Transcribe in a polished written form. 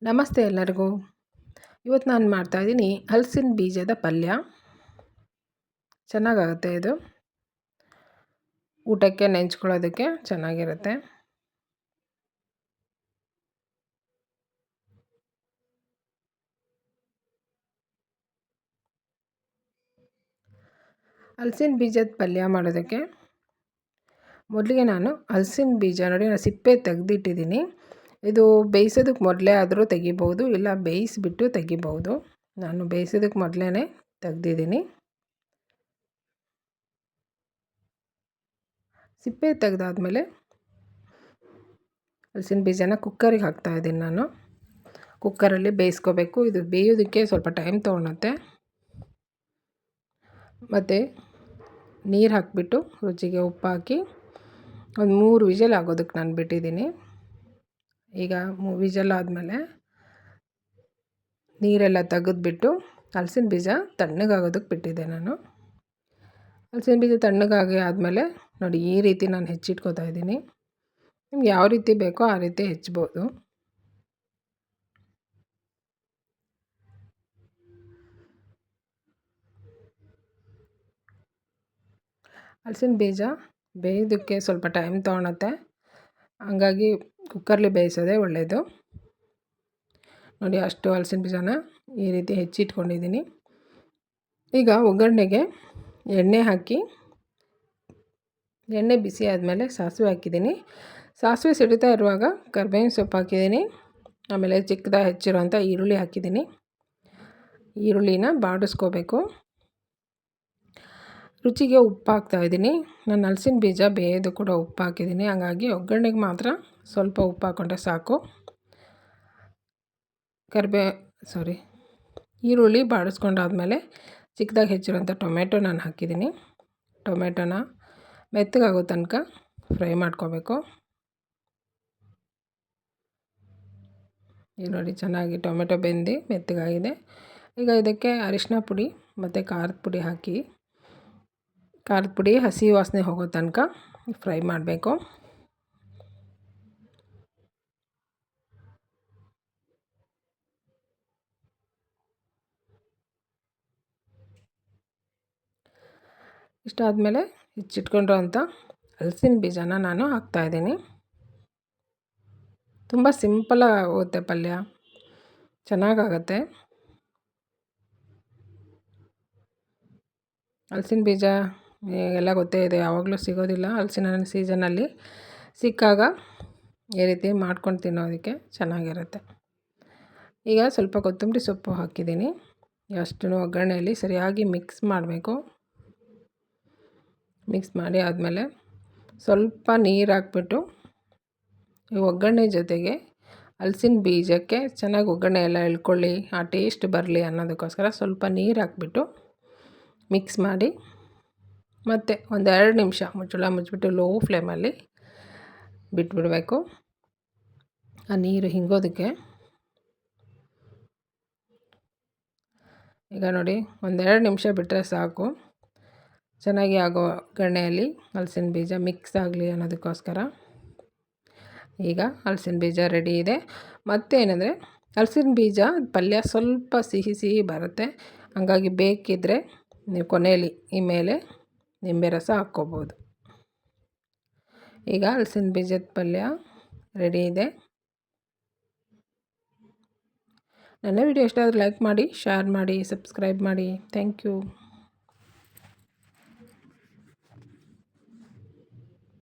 ನಮಸ್ತೆ ಎಲ್ಲರಿಗೂ. ಇವತ್ತು ನಾನು ಮಾಡ್ತಾಯಿದ್ದೀನಿ ಹಲಸಿನ ಬೀಜದ ಪಲ್ಯ. ಚೆನ್ನಾಗಾಗುತ್ತೆ ಇದು. ಊಟಕ್ಕೆ ನೆಂಚ್ಕೊಳ್ಳೋದಕ್ಕೆ ಚೆನ್ನಾಗಿರುತ್ತೆ. ಹಲಸಿನ ಬೀಜದ ಪಲ್ಯ ಮಾಡೋದಕ್ಕೆ ಮೊದಲಿಗೆ ನಾನು ಹಲಸಿನ ಬೀಜ ನೋಡಿ ನಾನು ಸಿಪ್ಪೆ ತೆಗೆದಿಟ್ಟಿದ್ದೀನಿ. ಇದು ಬೇಯಿಸೋದಕ್ಕೆ ಮೊದಲೇ ಆದರೂ ತೆಗಿಬೋದು, ಇಲ್ಲ ಬೇಯಿಸಿಬಿಟ್ಟು ತೆಗಿಬೋದು. ನಾನು ಬೇಯಿಸೋದಕ್ಕೆ ಮೊದಲೇ ತೆಗೆದಿದ್ದೀನಿ. ಸಿಪ್ಪೆ ತೆಗೆದಾದ್ಮೇಲೆ ಹಲಸಿನ ಬೀಜನ ಕುಕ್ಕರಿಗೆ ಹಾಕ್ತಾಯಿದ್ದೀನಿ ನಾನು. ಕುಕ್ಕರಲ್ಲಿ ಬೇಯಿಸ್ಕೋಬೇಕು. ಇದು ಬೇಯೋದಕ್ಕೆ ಸ್ವಲ್ಪ ಟೈಮ್ ತೊಗೊಳುತ್ತೆ. ಮತ್ತು ನೀರು ಹಾಕಿಬಿಟ್ಟು ರುಚಿಗೆ ಉಪ್ಪು ಹಾಕಿ ಒಂದು 3 ವಿಷಲ್ ಆಗೋದಕ್ಕೆ ನಾನು ಬಿಟ್ಟಿದ್ದೀನಿ. ಈಗ ವಿಷಲ್ ಆದಮೇಲೆ ನೀರೆಲ್ಲ ತೆಗೆದ್ಬಿಟ್ಟು ಹಲಸಿನ ಬೀಜ ತಣ್ಣಗಾಗೋದಕ್ಕೆ ಬಿಟ್ಟಿದ್ದೆ ನಾನು. ಹಲಸಿನ ಬೀಜ ತಣ್ಣಗಾಗಿ ಆದಮೇಲೆ ನೋಡಿ ಈ ರೀತಿ ನಾನು ಹೆಚ್ಚಿಟ್ಕೋತಾ ಇದ್ದೀನಿ. ನಿಮ್ಗೆ ಯಾವ ರೀತಿ ಬೇಕೋ ಆ ರೀತಿ ಹೆಚ್ಚಬೋದು. ಹಲಸಿನ ಬೀಜ ಬೇಯೋದಕ್ಕೆ ಸ್ವಲ್ಪ ಟೈಮ್ ತೊಗೊಳುತ್ತೆ. ಹಂಗಾಗಿ ಕುಕ್ಕರ್ಲಿ ಬೇಯಿಸೋದೇ ಒಳ್ಳೆಯದು. ನೋಡಿ ಅಷ್ಟು ಹಲಸಿನ ಬೀಜನ ಈ ರೀತಿ ಹೆಚ್ಚಿಟ್ಕೊಂಡಿದ್ದೀನಿ. ಈಗ ಒಗ್ಗರಣೆಗೆ ಎಣ್ಣೆ ಹಾಕಿ, ಎಣ್ಣೆ ಬಿಸಿ ಆದಮೇಲೆ ಸಾಸಿವೆ ಹಾಕಿದ್ದೀನಿ. ಸಾಸಿವೆ ಸಿಡಿತಾ ಇರುವಾಗ ಕರಿಬೇವಿನ ಸೊಪ್ಪು ಹಾಕಿದ್ದೀನಿ. ಆಮೇಲೆ ಚಿಕ್ಕದಾಗಿ ಹೆಚ್ಚಿರೋಂಥ ಈರುಳ್ಳಿ ಹಾಕಿದ್ದೀನಿ. ಈರುಳ್ಳಿನ ಬಾಡಿಸ್ಕೋಬೇಕು. ರುಚಿಗೆ ಉಪ್ಪು ಹಾಕ್ತಾಯಿದ್ದೀನಿ. ನಾನು ಹಲಸಿನ ಬೀಜ ಬೇಯೋದು ಕೂಡ ಉಪ್ಪು ಹಾಕಿದ್ದೀನಿ. ಹಾಗಾಗಿ ಒಗ್ಗರಣೆಗೆ ಮಾತ್ರ ಸ್ವಲ್ಪ ಉಪ್ಪು ಹಾಕ್ಕೊಂಡ್ರೆ ಸಾಕು. ಈರುಳ್ಳಿ ಬಾಡಿಸ್ಕೊಂಡಾದ್ಮೇಲೆ ಚಿಕ್ಕದಾಗಿ ಹೆಚ್ಚಿರೋಂಥ ಟೊಮೆಟೊ ನಾನು ಹಾಕಿದ್ದೀನಿ. ಟೊಮೆಟೊನ ಮೆತ್ತಗಾಗೋ ತನಕ ಫ್ರೈ ಮಾಡ್ಕೋಬೇಕು. ಈಗ ನೋಡಿ ಚೆನ್ನಾಗಿ ಟೊಮೆಟೊ ಬೆಂದು ಮೆತ್ತಗಾಗಿದೆ. ಈಗ ಇದಕ್ಕೆ ಅರಿಶಿನ ಪುಡಿ ಮತ್ತು ಖಾರದ ಪುಡಿ ಹಾಕಿ, ಖಾರದ ಪುಡಿ ಹಸಿ ವಾಸನೆ ಹೋಗೋ ತನಕ ಫ್ರೈ ಮಾಡಬೇಕು. ಇಷ್ಟಾದಮೇಲೆ ಹೆಚ್ಚಿಟ್ಕೊಂಡಿರೋಂಥ ಹಲಸಿನ ಬೀಜನ ನಾನು ಹಾಕ್ತಾಯಿದ್ದೀನಿ. ತುಂಬ ಸಿಂಪಲಾಗಿ ಆಗುತ್ತೆ ಪಲ್ಯ, ಚೆನ್ನಾಗಾಗತ್ತೆ. ಹಲಸಿನ ಬೀಜ ಎಲ್ಲ ಗೊತ್ತೇ ಇದೆ, ಯಾವಾಗಲೂ ಸಿಗೋದಿಲ್ಲ. ಹಲಸಿನ ಹಣ್ಣು ಸೀಸನಲ್ಲಿ ಸಿಕ್ಕಾಗ ಈ ರೀತಿ ಮಾಡ್ಕೊಂಡು ತಿನ್ನೋದಕ್ಕೆ ಚೆನ್ನಾಗಿರುತ್ತೆ. ಈಗ ಸ್ವಲ್ಪ ಕೊತ್ತಂಬರಿ ಸೊಪ್ಪು ಹಾಕಿದ್ದೀನಿ. ಅಷ್ಟನ್ನು ಒಗ್ಗರಣೆಯಲ್ಲಿ ಸರಿಯಾಗಿ ಮಿಕ್ಸ್ ಮಾಡಬೇಕು. ಮಿಕ್ಸ್ ಮಾಡಿ ಆದಮೇಲೆ ಸ್ವಲ್ಪ ನೀರು ಹಾಕ್ಬಿಟ್ಟು ಈ ಒಗ್ಗರಣೆ ಜೊತೆಗೆ ಹಲಸಿನ ಬೀಜಕ್ಕೆ ಚೆನ್ನಾಗಿ ಒಗ್ಗರಣೆ ಎಲ್ಲ ಎಳ್ಕೊಳ್ಳಿ, ಆ ಟೇಸ್ಟ್ ಬರಲಿ ಅನ್ನೋದಕ್ಕೋಸ್ಕರ ಸ್ವಲ್ಪ ನೀರು ಹಾಕ್ಬಿಟ್ಟು ಮಿಕ್ಸ್ ಮಾಡಿ ಮತ್ತು ಒಂದು 2 ನಿಮಿಷ ಮುಚ್ಚಳ ಮುಚ್ಚಿಬಿಟ್ಟು ಲೋ ಫ್ಲೇಮಲ್ಲಿ ಬಿಟ್ಬಿಡಬೇಕು. ಆ ನೀರು ಹಿಂಗೋದಕ್ಕೆ. ಈಗ ನೋಡಿ ಒಂದು 2 ನಿಮಿಷ ಬಿಟ್ಟರೆ ಸಾಕು. ಚೆನ್ನಾಗಿ ಆಗೋ ಒಗ್ಗರಣೆಯಲ್ಲಿ ಹಲಸಿನ ಬೀಜ ಮಿಕ್ಸ್ ಆಗಲಿ ಅನ್ನೋದಕ್ಕೋಸ್ಕರ. ಈಗ ಹಲಸಿನ ಬೀಜ ರೆಡಿ ಇದೆ. ಮತ್ತೇನೆಂದರೆ ಹಲಸಿನ ಬೀಜ ಪಲ್ಯ ಸ್ವಲ್ಪ ಸಿಹಿ ಸಿಹಿ ಬರುತ್ತೆ. ಹಾಗಾಗಿ ಬೇಕಿದ್ದರೆ ನೀವು ಕೊನೆಯಲ್ಲಿ ಈ ಮೇಲೆ ನಿಂಬೆ ರಸ ಹಾಕ್ಕೋಬೋದು. ಈಗ ಹಲಸಿನ ಬೀಜದ ಪಲ್ಯ ರೆಡಿ ಇದೆ. ನನ್ನ ವಿಡಿಯೋ ಇಷ್ಟ ಆದರೆ ಲೈಕ್ ಮಾಡಿ, ಶೇರ್ ಮಾಡಿ, ಸಬ್ಸ್ಕ್ರೈಬ್ ಮಾಡಿ. Thank you.